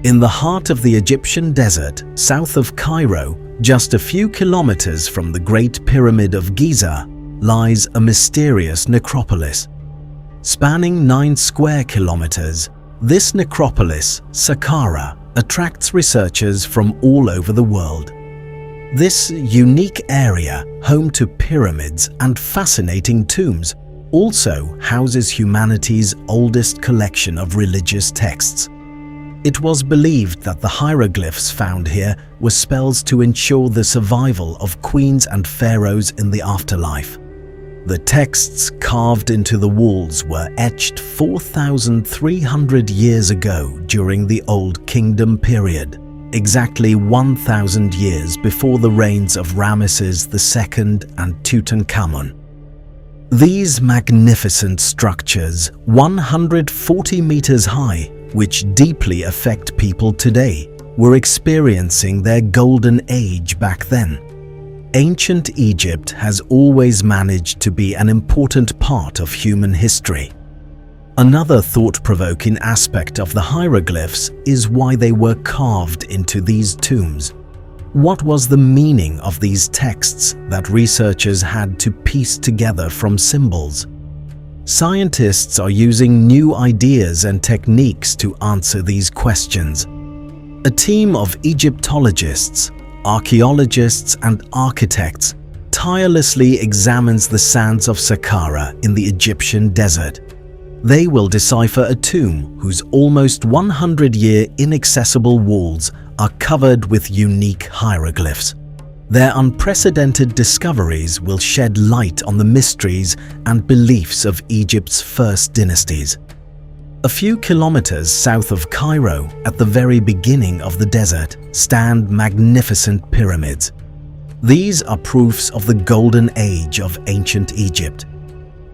In the heart of the Egyptian desert, south of Cairo, just a few kilometers from the Great Pyramid of Giza, lies a mysterious necropolis. Spanning 9 square kilometers, this necropolis, Saqqara, attracts researchers from all over the world. This unique area, home to pyramids and fascinating tombs, also houses humanity's oldest collection of religious texts. It was believed that the hieroglyphs found here were spells to ensure the survival of queens and pharaohs in the afterlife. The texts carved into the walls were etched 4,300 years ago during the Old Kingdom period, exactly 1,000 years before the reigns of Ramesses II and Tutankhamun. These magnificent structures, 140 meters high, which deeply affect people today, were experiencing their golden age back then. Ancient Egypt has always managed to be an important part of human history. Another thought-provoking aspect of the hieroglyphs is why they were carved into these tombs. What was the meaning of these texts that researchers had to piece together from symbols? Scientists are using new ideas and techniques to answer these questions. A team of Egyptologists, archaeologists, and architects tirelessly examines the sands of Saqqara in the Egyptian desert. They will decipher a tomb whose almost 100-year inaccessible walls are covered with unique hieroglyphs. Their unprecedented discoveries will shed light on the mysteries and beliefs of Egypt's first dynasties. A few kilometers south of Cairo, at the very beginning of the desert, stand magnificent pyramids. These are proofs of the golden age of ancient Egypt.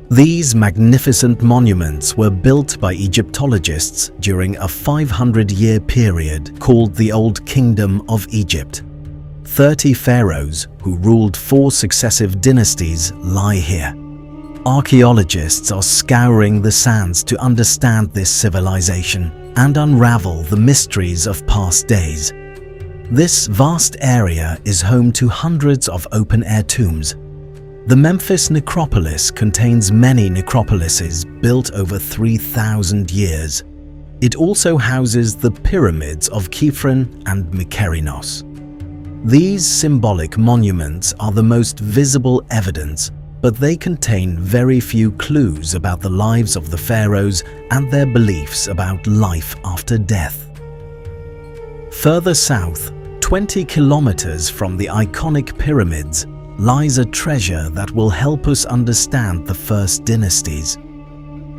These magnificent monuments were built by Egyptologists during a 500-year period called the Old Kingdom of Egypt. 30 pharaohs, who ruled 4 successive dynasties, lie here. Archaeologists are scouring the sands to understand this civilization and unravel the mysteries of past days. This vast area is home to hundreds of open-air tombs. The Memphis necropolis contains many necropolises built over 3,000 years. It also houses the pyramids of Khafre and Mykerinos. These symbolic monuments are the most visible evidence, but they contain very few clues about the lives of the pharaohs and their beliefs about life after death. Further south, 20 kilometers from the iconic pyramids, lies a treasure that will help us understand the first dynasties.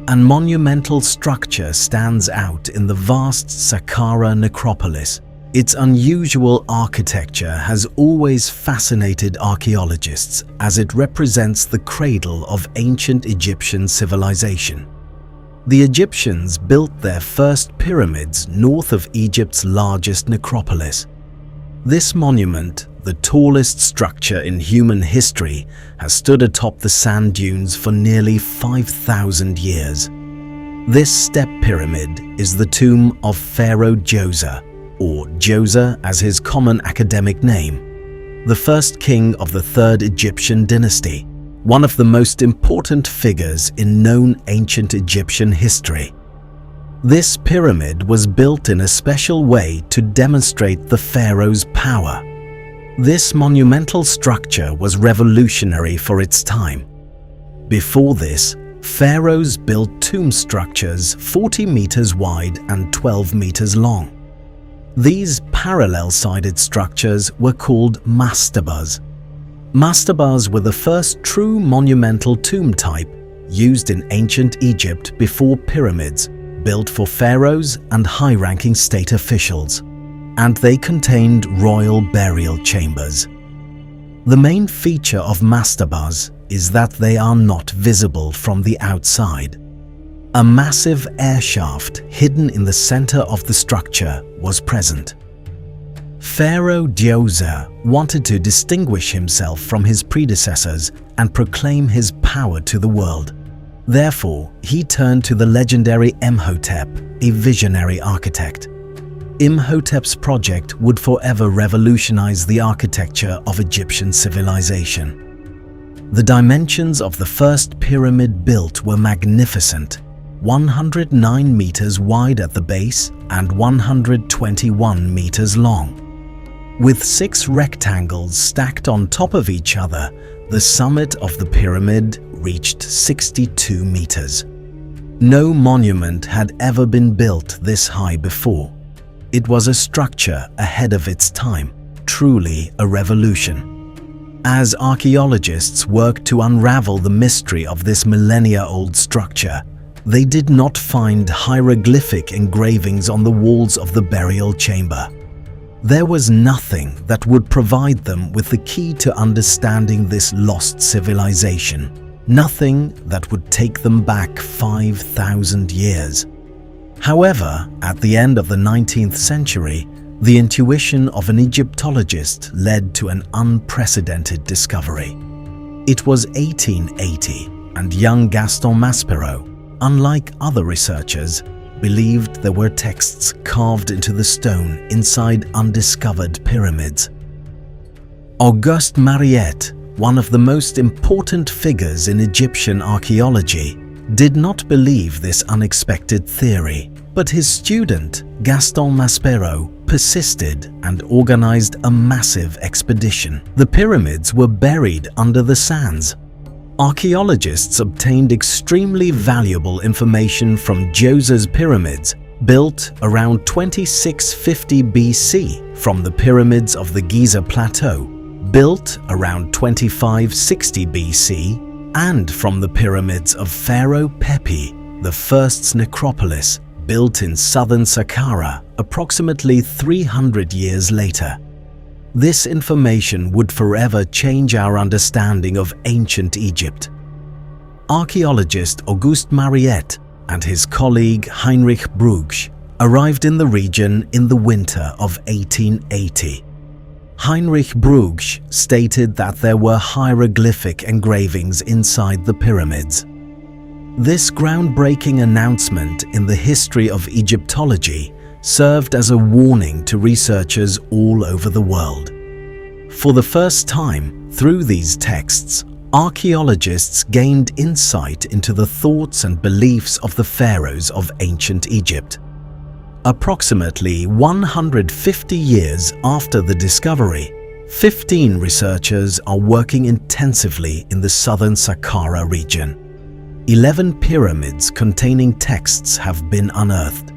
A monumental structure stands out in the vast Saqqara necropolis. Its unusual architecture has always fascinated archaeologists as it represents the cradle of ancient Egyptian civilization. The Egyptians built their first pyramids north of Egypt's largest necropolis. This monument, the tallest structure in human history, has stood atop the sand dunes for nearly 5,000 years. This step pyramid is the tomb of Pharaoh Djoser, or Djoser as his common academic name, the first king of the Third Egyptian dynasty, one of the most important figures in known ancient Egyptian history. This pyramid was built in a special way to demonstrate the pharaoh's power. This monumental structure was revolutionary for its time. Before this, pharaohs built tomb structures 40 meters wide and 12 meters long. These parallel-sided structures were called mastabas. Mastabas were the first true monumental tomb type used in ancient Egypt before pyramids, built for pharaohs and high-ranking state officials, and they contained royal burial chambers. The main feature of mastabas is that they are not visible from the outside. A massive air shaft hidden in the center of the structure was present. Pharaoh Djoser wanted to distinguish himself from his predecessors and proclaim his power to the world. Therefore, he turned to the legendary Imhotep, a visionary architect. Imhotep's project would forever revolutionize the architecture of Egyptian civilization. The dimensions of the first pyramid built were magnificent, 109 meters wide at the base and 121 meters long. With 6 rectangles stacked on top of each other, the summit of the pyramid reached 62 meters. No monument had ever been built this high before. It was a structure ahead of its time, truly a revolution. As archaeologists worked to unravel the mystery of this millennia-old structure, they did not find hieroglyphic engravings on the walls of the burial chamber. There was nothing that would provide them with the key to understanding this lost civilization, nothing that would take them back 5,000 years. However, at the end of the 19th century, the intuition of an Egyptologist led to an unprecedented discovery. It was 1880, and young Gaston Maspero, unlike other researchers, believed there were texts carved into the stone inside undiscovered pyramids. Auguste Mariette, one of the most important figures in Egyptian archaeology, did not believe this unexpected theory, but his student, Gaston Maspero, persisted and organized a massive expedition. The pyramids were buried under the sands. Archaeologists obtained extremely valuable information from Djoser's pyramids, built around 2650 BC, from the pyramids of the Giza Plateau, built around 2560 BC, and from the pyramids of Pharaoh Pepi, the first necropolis, built in southern Saqqara approximately 300 years later. This information would forever change our understanding of ancient Egypt. Archaeologist Auguste Mariette and his colleague Heinrich Brugsch arrived in the region in the winter of 1880. Heinrich Brugsch stated that there were hieroglyphic engravings inside the pyramids. This groundbreaking announcement in the history of Egyptology served as a warning to researchers all over the world. For the first time, through these texts, archaeologists gained insight into the thoughts and beliefs of the pharaohs of ancient Egypt. Approximately 150 years after the discovery, 15 researchers are working intensively in the southern Saqqara region. 11 pyramids containing texts have been unearthed.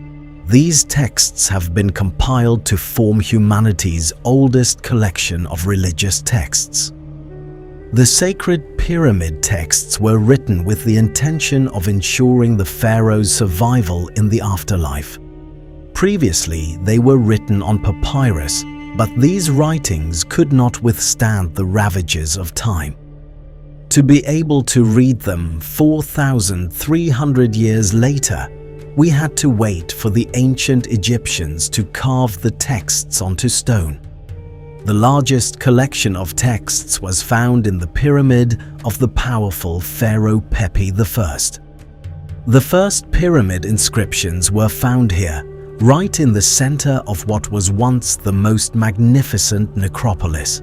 These texts have been compiled to form humanity's oldest collection of religious texts. The sacred pyramid texts were written with the intention of ensuring the pharaoh's survival in the afterlife. Previously, they were written on papyrus, but these writings could not withstand the ravages of time. To be able to read them 4,300 years later, we had to wait for the ancient Egyptians to carve the texts onto stone. The largest collection of texts was found in the pyramid of the powerful Pharaoh Pepi I. The first pyramid inscriptions were found here, right in the center of what was once the most magnificent necropolis.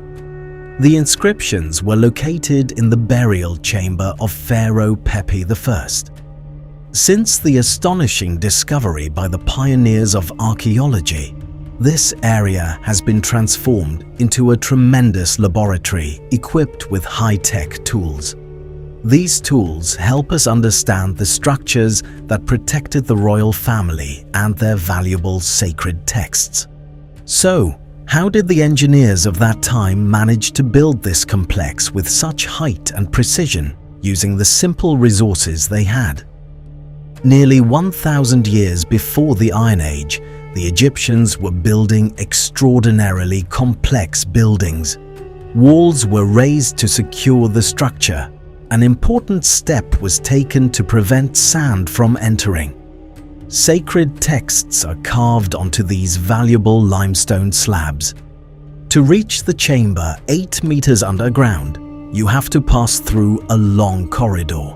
The inscriptions were located in the burial chamber of Pharaoh Pepi I. Since the astonishing discovery by the pioneers of archaeology, this area has been transformed into a tremendous laboratory equipped with high-tech tools. These tools help us understand the structures that protected the royal family and their valuable sacred texts. So, how did the engineers of that time manage to build this complex with such height and precision, using the simple resources they had? Nearly 1,000 years before the Iron Age, the Egyptians were building extraordinarily complex buildings. Walls were raised to secure the structure. An important step was taken to prevent sand from entering. Sacred texts are carved onto these valuable limestone slabs. To reach the chamber 8 meters underground, you have to pass through a long corridor.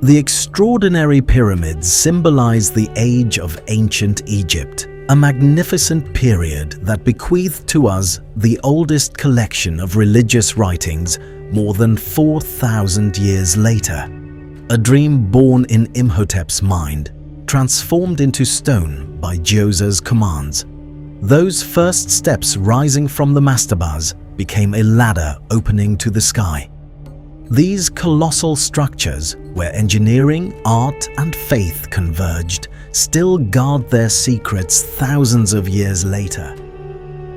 The extraordinary pyramids symbolize the age of ancient Egypt, a magnificent period that bequeathed to us the oldest collection of religious writings more than 4,000 years later. A dream born in Imhotep's mind, transformed into stone by Djoser's commands. Those first steps rising from the mastabas became a ladder opening to the sky. These colossal structures, where engineering, art and faith converged, still guard their secrets thousands of years later.